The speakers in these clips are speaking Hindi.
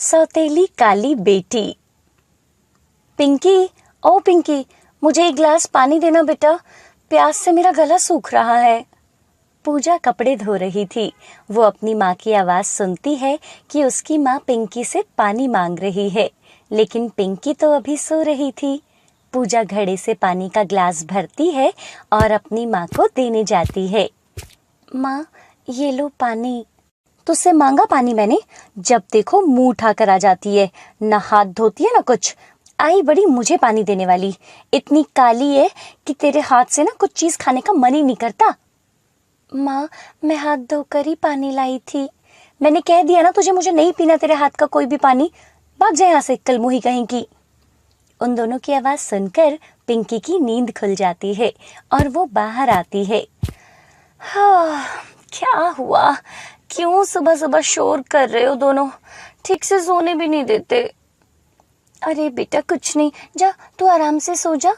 सौतेली काली बेटी। पिंकी, ओ पिंकी, मुझे एक गिलास पानी देना बेटा, प्यास से मेरा गला सूख रहा है। पूजा कपड़े धो रही थी। वो अपनी माँ की आवाज सुनती है कि उसकी माँ पिंकी से पानी मांग रही है, लेकिन पिंकी तो अभी सो रही थी। पूजा घड़े से पानी का गिलास भरती है और अपनी माँ को देने जाती है। माँ, ये लो पानी। तुझसे मांगा पानी मैंने, जब देखो मुंह उठाकर आ जाती है, ना हाथ धोती है ना कुछ। आई बड़ी मुझे पानी देने वाली, इतनी काली है कि तेरे हाथ से ना कुछ चीज खाने का मन ही नहीं करता। माँ, मैं हाथ धोकर ही पानी लाई थी। मैंने कह दिया ना तुझे, मुझे नहीं पीना तेरे हाथ का कोई भी पानी। भाग जा यहाँ से, कलमुही कहीं की। उन दोनों की आवाज सुनकर पिंकी की नींद खुल जाती है और वो बाहर आती है। हाँ, क्या हुआ? क्यों सुबह सुबह शोर कर रहे हो दोनों? ठीक से सोने भी नहीं देते। अरे बेटा कुछ नहीं, जा तू आराम से सो जा।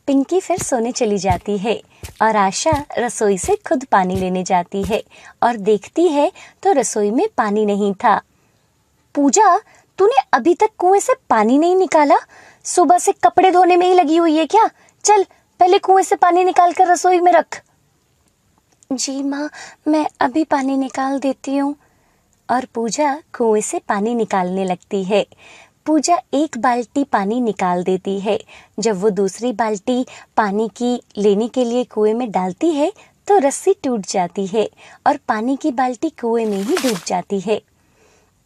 पिंकी फिर सोने चली जाती है और आशा रसोई से खुद पानी लेने जाती है और देखती है तो रसोई में पानी नहीं था। पूजा, तूने अभी तक कुएं से पानी नहीं निकाला? सुबह से कपड़े धोने में ही लगी हुई है क्या? चल पहले कुएं से पानी निकाल कर रसोई में रख। जी माँ, मैं अभी पानी निकाल देती हूँ। और पूजा कुएं से पानी निकालने लगती है। पूजा एक बाल्टी पानी निकाल देती है। जब वो दूसरी बाल्टी पानी की लेने के लिए कुएं में डालती है तो रस्सी टूट जाती है और पानी की बाल्टी कुएं में ही डूब जाती है।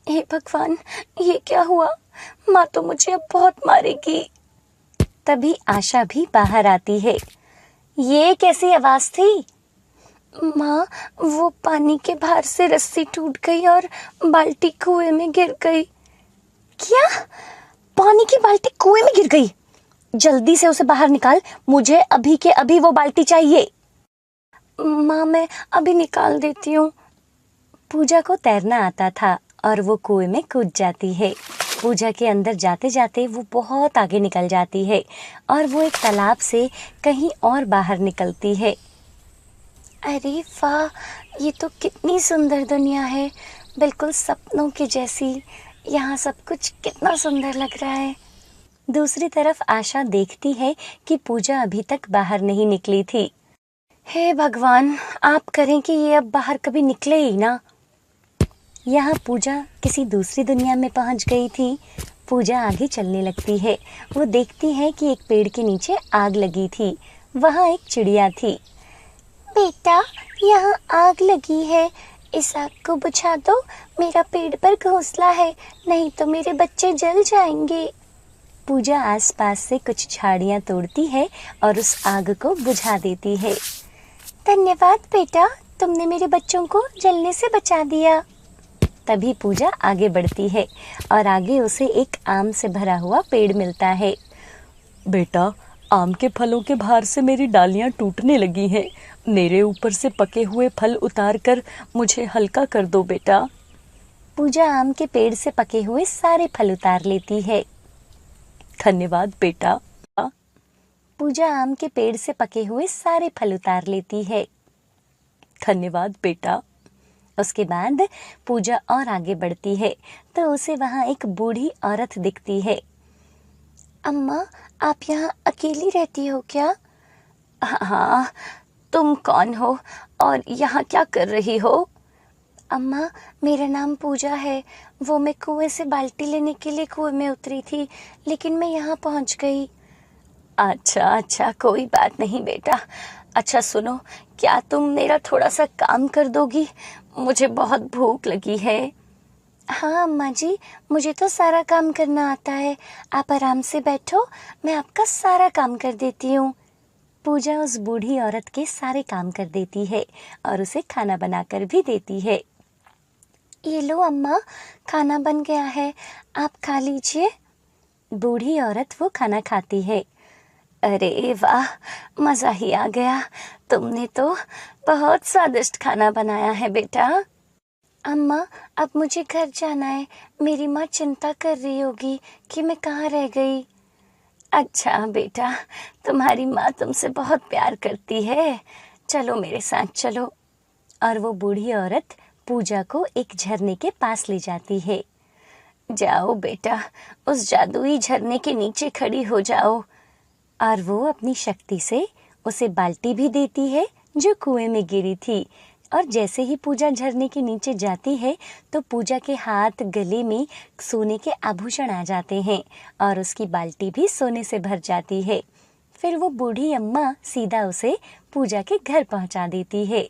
हे भगवान, ये क्या हुआ? माँ तो मुझे अब बहुत मारेगी। तभी आशा भी बाहर आती है। ये कैसी आवाज थी? माँ, वो पानी के भार से रस्सी टूट गई और बाल्टी कुएं में गिर गई। क्या? पानी की बाल्टी कुएं में गिर गई? जल्दी से उसे बाहर निकाल, मुझे अभी के अभी वो बाल्टी चाहिए। माँ, मैं अभी निकाल देती हूँ। पूजा को तैरना आता था और वो कुएं में कूद जाती है। पूजा के अंदर जाते जाते वो बहुत आगे निकल जाती है और वो एक तालाब से कहीं और बाहर निकलती है। अरे वाह, ये तो कितनी सुंदर दुनिया है, बिल्कुल सपनों की जैसी। यहाँ सब कुछ कितना सुंदर लग रहा है। दूसरी तरफ आशा देखती है कि पूजा अभी तक बाहर नहीं निकली थी। हे भगवान, आप करें कि ये अब बाहर कभी निकले ही ना। यहाँ पूजा किसी दूसरी दुनिया में पहुँच गई थी। पूजा आगे चलने लगती है। वो देखती है कि एक पेड़ के नीचे आग लगी थी। वहाँ एक चिड़िया थी। बेटा, यहाँ आग लगी है, इस आग को बुझा दो। मेरा पेड़ पर घोंसला है, नहीं तो मेरे बच्चे जल जाएंगे। पूजा आसपास से कुछ झाड़ियाँ तोड़ती है और उस आग को बुझा देती है। धन्यवाद बेटा, तुमने मेरे बच्चों को जलने से बचा दिया। तभी पूजा आगे बढ़ती है और आगे उसे एक आम से भरा हुआ पेड़ मिलता है। बेटा, आम के फलों के भार से मेरी डालियां टूटने लगी हैं। मेरे ऊपर से पके हुए फल उतार कर मुझे हल्का कर दो बेटा। पूजा आम के पेड़ से पके हुए सारे फल उतार लेती है। धन्यवाद बेटा। पूजा आम के पेड़ से पके हुए सारे फल उतार लेती है। धन्यवाद बेटा। उसके बाद पूजा और आगे बढ़ती है तो उसे वहाँ एक बूढ़ी औरत दिखती है। अम्मा, आप यहाँ अकेली रहती हो क्या? हाँ, तुम कौन हो और यहाँ क्या कर रही हो? अम्मा, मेरा नाम पूजा है। वो मैं कुएं से बाल्टी लेने के लिए कुएं में उतरी थी, लेकिन मैं यहाँ पहुँच गई। अच्छा, कोई बात नहीं बेटा। अच्छा सुनो, क्या तुम मेरा थोड़ा सा काम कर दोगी? मुझे बहुत भूख लगी है। हाँ अम्मा जी, मुझे तो सारा काम करना आता है। आप आराम से बैठो, मैं आपका सारा काम कर देती हूँ। पूजा उस बूढ़ी औरत के सारे काम कर देती है और उसे खाना बनाकर भी देती है। ये लो अम्मा, खाना बन गया है, आप खा लीजिए। बूढ़ी औरत वो खाना खाती है। अरे वाह, मज़ा ही आ गया। तुमने तो बहुत स्वादिष्ट खाना बनाया है बेटा। अम्मा, अब मुझे घर जाना है। मेरी माँ चिंता कर रही होगी कि मैं कहाँ रह गई। अच्छा बेटा, तुम्हारी माँ तुमसे बहुत प्यार करती है। चलो मेरे साथ चलो। और वो बूढ़ी औरत पूजा को एक झरने के पास ले जाती है। जाओ बेटा, उस जादुई झरने के नीचे खड़ी हो जाओ। और वो अपनी शक्ति से उसे बाल्टी भी देती है जो कुएं में गिरी थी। और जैसे ही पूजा झरने के नीचे जाती है तो पूजा के हाथ गले में सोने के आभूषण आ जाते हैं और उसकी बाल्टी भी सोने से भर जाती है। फिर वो बूढ़ी अम्मा सीधा उसे पूजा के घर पहुंचा देती है।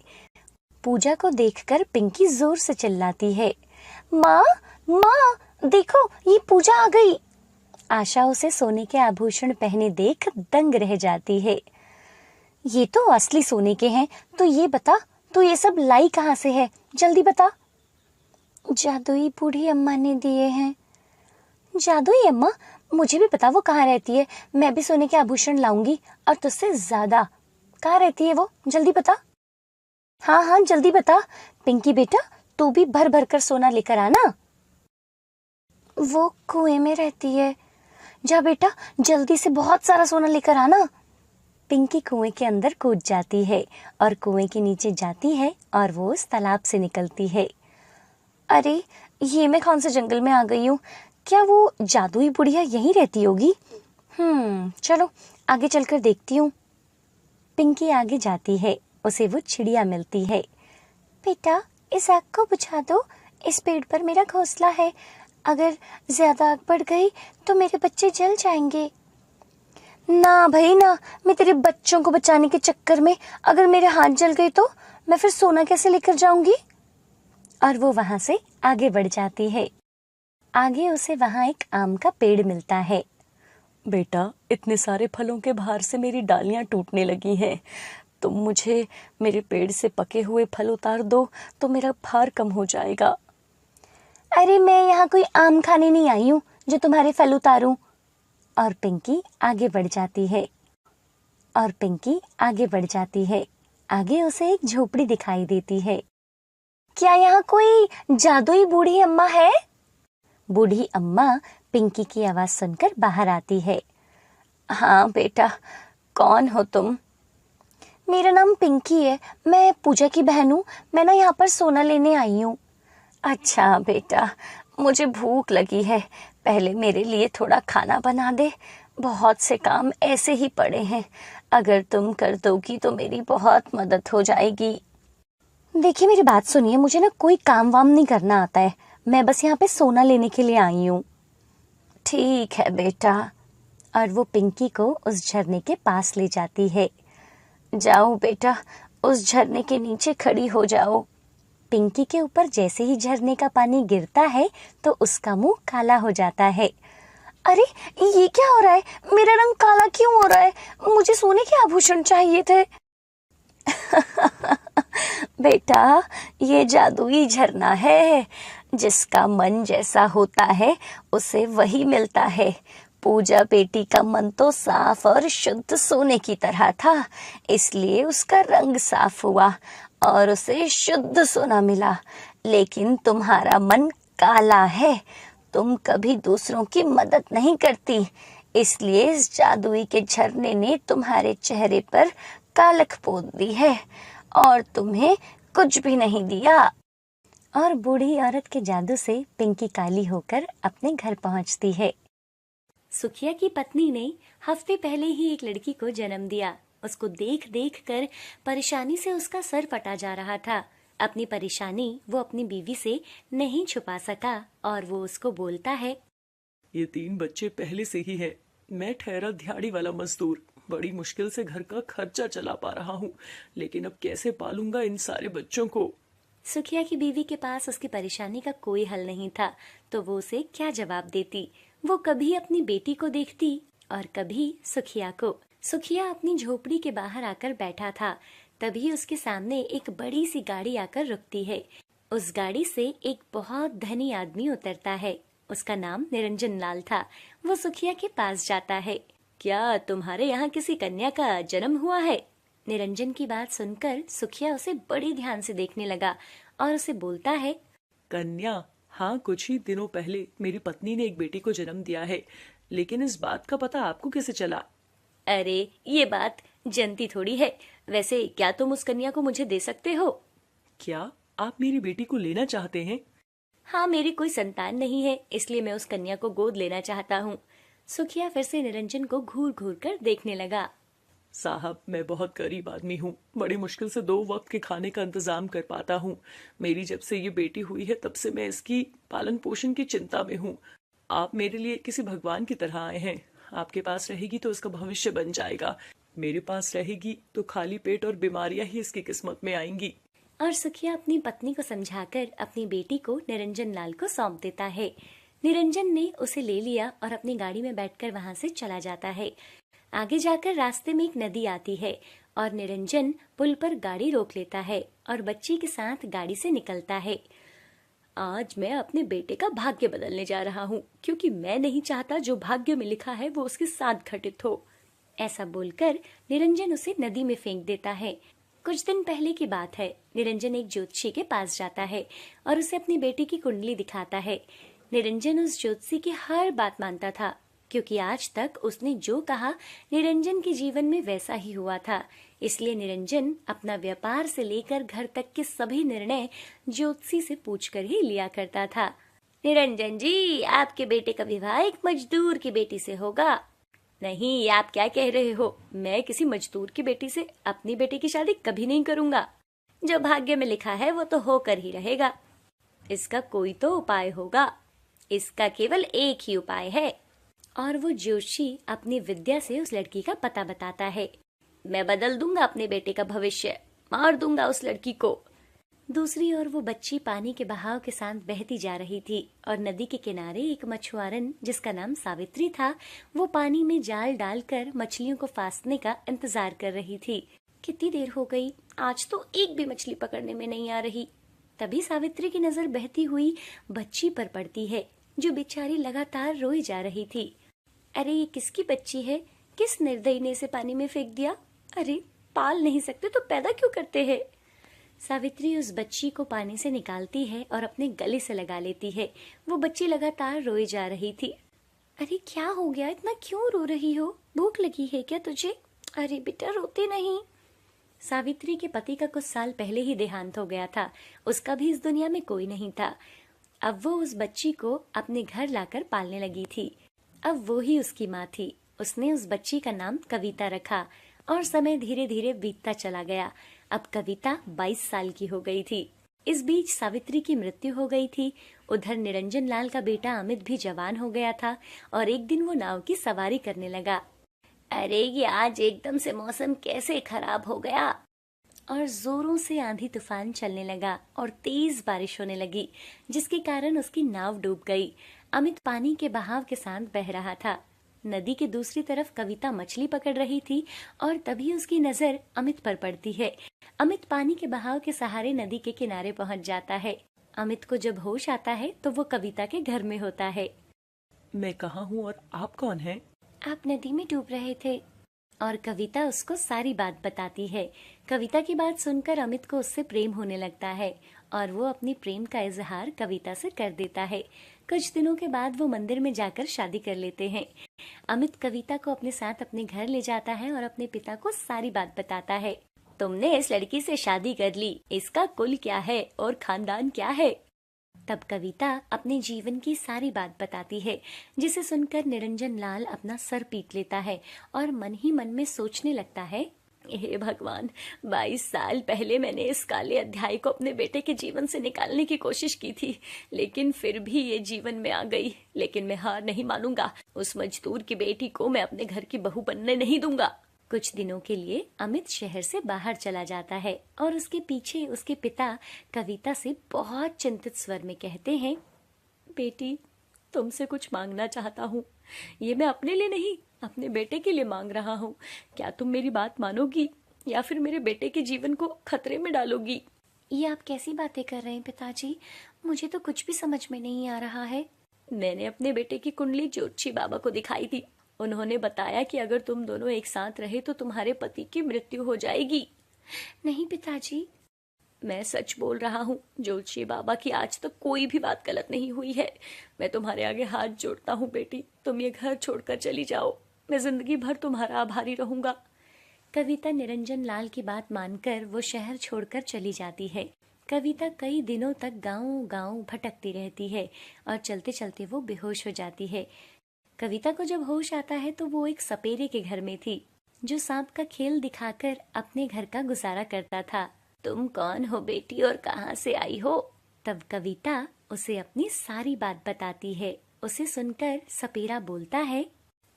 पूजा को देखकर पिंकी जोर से चिल्लाती है, माँ माँ देखो, ये पूजा आ गई। आशा उसे सोने के आभूषण पहने देख दंग रह जाती है। ये तो असली सोने के हैं, तो ये बता, तो ये सब लाई कहाँ से है, जल्दी बता। जादुई बूढ़ी अम्मा ने दिए हैं। जादुई अम्मा? मुझे भी पता वो कहाँ रहती है, मैं भी सोने के आभूषण लाऊंगी और तुझसे ज्यादा। कहाँ रहती है वो, जल्दी बता। हाँ हाँ जल्दी बता। पिंकी बेटा, तू भी भर भर कर सोना लेकर आना। वो कुएं में रहती है। जा बेटा, जल्दी से बहुत सारा सोना लेकर आना। पिंकी कुएं के अंदर कूद जाती है और कुएं के नीचे जाती है और वो उस तालाब से निकलती है। अरे, ये मैं कौन से जंगल में आ गई हूँ? क्या वो जादुई बुढ़िया यहीं रहती होगी? चलो आगे चलकर देखती हूँ। पिंकी आगे जाती है, उसे वो चिड़िया मिलती है। बेटा, इस आग को बुझा दो, इस पेड़ पर मेरा घोंसला है। अगर ज्यादा आग बढ़ गई तो मेरे बच्चे जल जाएंगे। ना भाई ना, मैं तेरे बच्चों को बचाने के चक्कर में अगर मेरे हाथ जल गए तो मैं फिर सोना कैसे लेकर जाऊंगी? और वो वहां से आगे बढ़ जाती है। आगे उसे वहां एक आम का पेड़ मिलता है। बेटा, इतने सारे फलों के भार से मेरी डालियां टूटने लगी हैं। तुम मुझे मेरे पेड़ से पके हुए फल उतार दो तो मेरा भार कम हो जाएगा। अरे, मैं यहाँ कोई आम खाने नहीं आई हूँ जो तुम्हारे फल उतारूं। और पिंकी आगे बढ़ जाती है। आगे उसे एक झोपड़ी दिखाई देती है। क्या यहाँ कोई जादुई बूढ़ी अम्मा है? बूढ़ी अम्मा पिंकी की आवाज सुनकर बाहर आती है। हाँ बेटा, कौन हो तुम? मेरा नाम पिंकी है, मैं पूजा की बहन हूँ। मैं ना यहाँ पर सोना लेने आई हूँ। अच्छा बेटा, मुझे भूख लगी है, पहले मेरे लिए थोड़ा खाना बना दे। बहुत से काम ऐसे ही पड़े हैं, अगर तुम कर दोगी तो मेरी बहुत मदद हो जाएगी। देखिए, मेरी बात सुनिए, मुझे ना कोई काम वाम नहीं करना आता है, मैं बस यहाँ पे सोना लेने के लिए आई हूँ। ठीक है बेटा। और वो पिंकी को उस झरने के पास ले जाती है। जाओ बेटा, उस झरने के नीचे खड़ी हो जाओ। पिंकी के ऊपर जैसे ही झरने का पानी गिरता है तो उसका मुंह काला हो जाता है। अरे, ये क्या हो रहा है? मेरा रंग काला क्यों हो रहा है? मुझे सोने के आभूषण चाहिए थे। बेटा, ये जादुई झरना है, जिसका मन जैसा होता है उसे वही मिलता है। पूजा बेटी का मन तो साफ और शुद्ध सोने की तरह था, इसलिए उसका रंग साफ हुआ और उसे शुद्ध सोना मिला। लेकिन तुम्हारा मन काला है, तुम कभी दूसरों की मदद नहीं करती, इसलिए इस जादुई के झरने ने तुम्हारे चेहरे पर कालख पोत दी है और तुम्हें कुछ भी नहीं दिया। और बूढ़ी औरत के जादू से पिंकी काली होकर अपने घर पहुंचती है। सुखिया की पत्नी ने हफ्ते पहले ही एक लड़की को जन्म दिया। उसको देख देख कर परेशानी से उसका सर फटा जा रहा था। अपनी परेशानी वो अपनी बीवी से नहीं छुपा सका और वो उसको बोलता है, ये 3 बच्चे पहले से ही है। मैं ठहरा दिहाड़ी वाला मजदूर, बड़ी मुश्किल से घर का खर्चा चला पा रहा हूँ, लेकिन अब कैसे पालूंगा इन सारे बच्चों को। सुखिया की बीवी के पास उसकी परेशानी का कोई हल नहीं था, तो वो उसे क्या जवाब देती। वो कभी अपनी बेटी को देखती और कभी सुखिया को। सुखिया अपनी झोपड़ी के बाहर आकर बैठा था, तभी उसके सामने एक बड़ी सी गाड़ी आकर रुकती है। उस गाड़ी से एक बहुत धनी आदमी उतरता है। उसका नाम निरंजन लाल था। वो सुखिया के पास जाता है। क्या तुम्हारे यहाँ किसी कन्या का जन्म हुआ है? निरंजन की बात सुनकर सुखिया उसे बड़ी ध्यान से देखने लगा और उसे बोलता है, कन्या? हाँ, कुछ ही दिनों पहले मेरी पत्नी ने एक बेटी को जन्म दिया है, लेकिन इस बात का पता आपको कैसे चला? अरे, ये बात जनती थोड़ी है। वैसे क्या तुम उस कन्या को मुझे दे सकते हो? क्या आप मेरी बेटी को लेना चाहते हैं? हाँ, मेरी कोई संतान नहीं है, इसलिए मैं उस कन्या को गोद लेना चाहता हूँ। सुखिया फिर से निरंजन को घूर घूर कर देखने लगा। साहब, मैं बहुत गरीब आदमी हूँ, बड़ी मुश्किल से 2 वक्त के खाने का इंतजाम कर पाता हूँ। मेरी जब से ये बेटी हुई है तब से मैं इसकी पालन पोषण की चिंता में हूँ। आप मेरे लिए किसी भगवान की तरह आए हैं। आपके पास रहेगी तो इसका भविष्य बन जाएगा, मेरे पास रहेगी तो खाली पेट और बीमारियां ही इसकी किस्मत में आएंगी। और सुखिया अपनी पत्नी को समझाकर अपनी बेटी को निरंजन लाल को सौंप देता है। निरंजन ने उसे ले लिया और अपनी गाड़ी में बैठकर वहां से चला जाता है। आगे जाकर रास्ते में एक नदी आती है और निरंजन पुल पर गाड़ी रोक लेता है और बच्ची के साथ गाड़ी से निकलता है। आज मैं अपने बेटे का भाग्य बदलने जा रहा हूँ, क्योंकि मैं नहीं चाहता जो भाग्य में लिखा है वो उसके साथ घटित हो। ऐसा बोलकर निरंजन उसे नदी में फेंक देता है। कुछ दिन पहले की बात है। निरंजन एक ज्योतिषी के पास जाता है और उसे अपनी बेटी की कुंडली दिखाता है। निरंजन उस ज्योतिषी की हर बात मानता था, क्योंकि आज तक उसने जो कहा निरंजन के जीवन में वैसा ही हुआ था। इसलिए निरंजन अपना व्यापार से लेकर घर तक के सभी निर्णय ज्योतिषी से पूछकर ही लिया करता था। निरंजन जी, आपके बेटे का विवाह एक मजदूर की बेटी से होगा। नहीं, आप क्या कह रहे हो? मैं किसी मजदूर की बेटी से अपनी बेटी की शादी कभी नहीं करूंगा। जो भाग्य में लिखा है वो तो होकर ही रहेगा। इसका कोई तो उपाय होगा। इसका केवल एक ही उपाय है। और वो जोशी अपनी विद्या से उस लड़की का पता बताता है। मैं बदल दूंगा अपने बेटे का भविष्य, मार दूंगा उस लड़की को। दूसरी ओर वो बच्ची पानी के बहाव के साथ बहती जा रही थी और नदी के किनारे एक मछुआरन जिसका नाम सावित्री था, वो पानी में जाल डालकर मछलियों को फांसने का इंतजार कर रही थी। कितनी देर हो गई, आज तो एक भी मछली पकड़ने में नहीं आ रही। तभी सावित्री की नजर बहती हुई बच्ची पर पड़ती है, जो बेचारी लगातार रोई जा रही थी। अरे ये किसकी बच्ची है? किस निर्दयी ने इसे पानी में फेंक दिया? अरे पाल नहीं सकते तो पैदा क्यों करते हैं? सावित्री उस बच्ची को पानी से निकालती है और अपने गले से लगा लेती है। वो बच्ची लगातार रोई जा रही थी। अरे क्या हो गया, इतना क्यों रो रही हो? भूख लगी है क्या तुझे? अरे बेटा रोते नहीं। सावित्री के पति का कुछ साल पहले ही देहांत हो गया था। उसका भी इस दुनिया में कोई नहीं था। अब वो उस बच्ची को अपने घर लाकर पालने लगी थी। अब वो ही उसकी माँ थी। उसने उस बच्ची का नाम कविता रखा और समय धीरे धीरे बीतता चला गया। अब कविता 22 साल की हो गई थी। इस बीच सावित्री की मृत्यु हो गई थी। उधर निरंजन लाल का बेटा अमित भी जवान हो गया था और एक दिन वो नाव की सवारी करने लगा। अरे ये आज एकदम से मौसम कैसे खराब हो गया, और जोरों से आंधी तूफान चलने लगा और तेज बारिश होने लगी, जिसके कारण उसकी नाव डूब गई। अमित पानी के बहाव के साथ बह रहा था। नदी के दूसरी तरफ कविता मछली पकड़ रही थी और तभी उसकी नजर अमित पर पड़ती है। अमित पानी के बहाव के सहारे नदी के किनारे पहुंच जाता है। अमित को जब होश आता है तो वो कविता के घर में होता है। मैं कहाँ हूँ और आप कौन हैं? आप नदी में डूब रहे थे। और कविता उसको सारी बात बताती है। कविता की बात सुनकर अमित को उससे प्रेम होने लगता है और वो अपनी प्रेम का इजहार कविता से कर देता है। कुछ दिनों के बाद वो मंदिर में जाकर शादी कर लेते हैं। अमित कविता को अपने साथ अपने घर ले जाता है और अपने पिता को सारी बात बताता है। तुमने इस लड़की से शादी कर ली, इसका कुल क्या है और खानदान क्या है? तब कविता अपने जीवन की सारी बात बताती है, जिसे सुनकर निरंजन लाल अपना सर पीट लेता है और मन ही मन में सोचने लगता है, हे भगवान, 22 साल पहले मैंने इस काले अध्याय को अपने बेटे के जीवन से निकालने की कोशिश की थी, लेकिन फिर भी ये जीवन में आ गई। लेकिन मैं हार नहीं मानूंगा। उस मजदूर की बेटी को मैं अपने घर की बहू बनने नहीं दूंगा। कुछ दिनों के लिए अमित शहर से बाहर चला जाता है और उसके पीछे उसके पिता कविता से बहुत चिंतित स्वर में कहते हैं, बेटी, तुमसे कुछ मांगना चाहता हूँ। ये मैं अपने लिए नहीं, अपने बेटे के लिए मांग रहा हूँ। क्या तुम मेरी बात मानोगी या फिर मेरे बेटे के जीवन को खतरे में डालोगी? ये आप कैसी बातें कर रहे हैं पिताजी? मुझे तो कुछ भी समझ में नहीं आ रहा है। मैंने अपने बेटे की कुंडली ज्योतिषी बाबा को दिखाई थी। उन्होंने बताया कि अगर तुम दोनों एक साथ रहे तो तुम्हारे पति की मृत्यु हो जाएगी। नहीं पिताजी, मैं सच बोल रहा हूँ। ज्योतिषी बाबा की आज तक कोई भी बात गलत नहीं हुई है। मैं तुम्हारे आगे हाथ जोड़ता हूँ बेटी, तुम ये घर छोड़कर चली जाओ। मैं जिंदगी भर तुम्हारा आभारी रहूंगा। कविता निरंजन लाल की बात मानकर वो शहर छोड़कर चली जाती है। कविता कई दिनों तक गांव-गांव भटकती रहती है और चलते चलते वो बेहोश हो जाती है। कविता को जब होश आता है तो वो एक सपेरे के घर में थी, जो सांप का खेल दिखाकर अपने घर का गुजारा करता था। तुम कौन हो बेटी और कहाँ से आई हो? तब कविता उसे अपनी सारी बात बताती है। उसे सुनकर सपेरा बोलता है,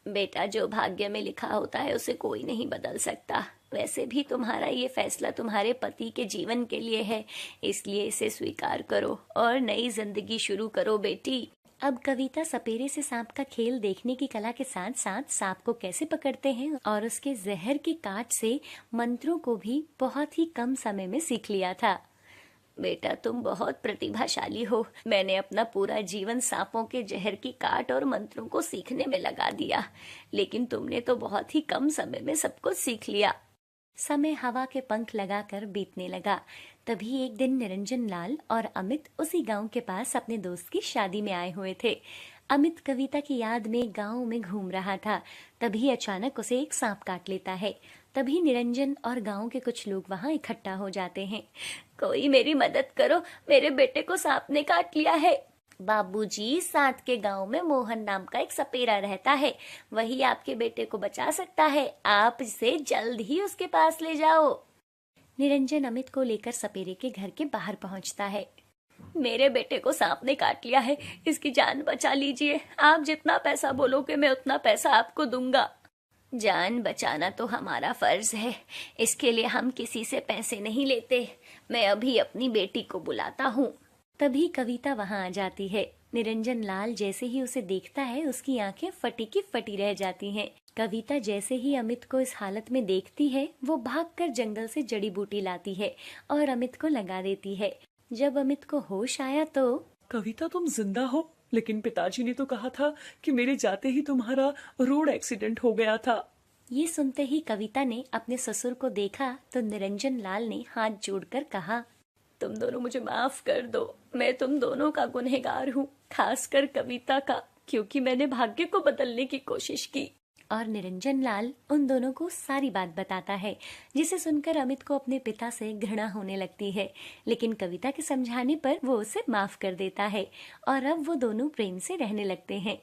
बेटा, जो भाग्य में लिखा होता है उसे कोई नहीं बदल सकता। वैसे भी तुम्हारा ये फैसला तुम्हारे पति के जीवन के लिए है, इसलिए इसे स्वीकार करो और नई जिंदगी शुरू करो बेटी। अब कविता सपेरे से सांप का खेल देखने की कला के साथ साथ सांप को कैसे पकड़ते हैं और उसके जहर के काट से मंत्रों को भी बहुत ही कम समय में सीख लिया था। बेटा, तुम बहुत प्रतिभाशाली हो। मैंने अपना पूरा जीवन सांपों के जहर की काट और मंत्रों को सीखने में लगा दिया, लेकिन तुमने तो बहुत ही कम समय में सब कुछ सीख लिया। समय हवा के पंख लगाकर बीतने लगा। तभी एक दिन निरंजन लाल और अमित उसी गांव के पास अपने दोस्त की शादी में आए हुए थे। अमित कविता की याद में गांव में घूम रहा था। तभी अचानक उसे एक सांप काट लेता है। तभी निरंजन और गांव के कुछ लोग वहां इकट्ठा हो जाते हैं। कोई मेरी मदद करो, मेरे बेटे को सांप ने काट लिया है। बाबूजी, साथ के गांव में मोहन नाम का एक सपेरा रहता है, वही आपके बेटे को बचा सकता है। आप इसे जल्द ही उसके पास ले जाओ। निरंजन अमित को लेकर सपेरे के घर के बाहर पहुंचता है। मेरे बेटे को सांप ने काट लिया है, इसकी जान बचा लीजिए। आप जितना पैसा बोलोगे मैं उतना पैसा आपको दूंगा। जान बचाना तो हमारा फर्ज है, इसके लिए हम किसी से पैसे नहीं लेते। मैं अभी अपनी बेटी को बुलाता हूँ। तभी कविता वहां आ जाती है। निरंजन लाल जैसे ही उसे देखता है उसकी आंखें फटी की फटी रह जाती हैं। कविता जैसे ही अमित को इस हालत में देखती है वो भागकर जंगल से जड़ी बूटी लाती है और अमित को लगा देती है। जब अमित को होश आया तो कविता, तुम जिंदा हो? लेकिन पिताजी ने तो कहा था कि मेरे जाते ही तुम्हारा रोड एक्सीडेंट हो गया था। ये सुनते ही कविता ने अपने ससुर को देखा तो निरंजन लाल ने हाथ जोड़कर कहा, तुम दोनों मुझे माफ कर दो। मैं तुम दोनों का गुनहगार हूँ, खासकर कविता का, क्योंकि मैंने भाग्य को बदलने की कोशिश की। और निरंजन लाल उन दोनों को सारी बात बताता है, जिसे सुनकर अमित को अपने पिता से घृणा होने लगती है। लेकिन कविता के समझाने पर वो उसे माफ कर देता है और अब वो दोनों प्रेम से रहने लगते हैं।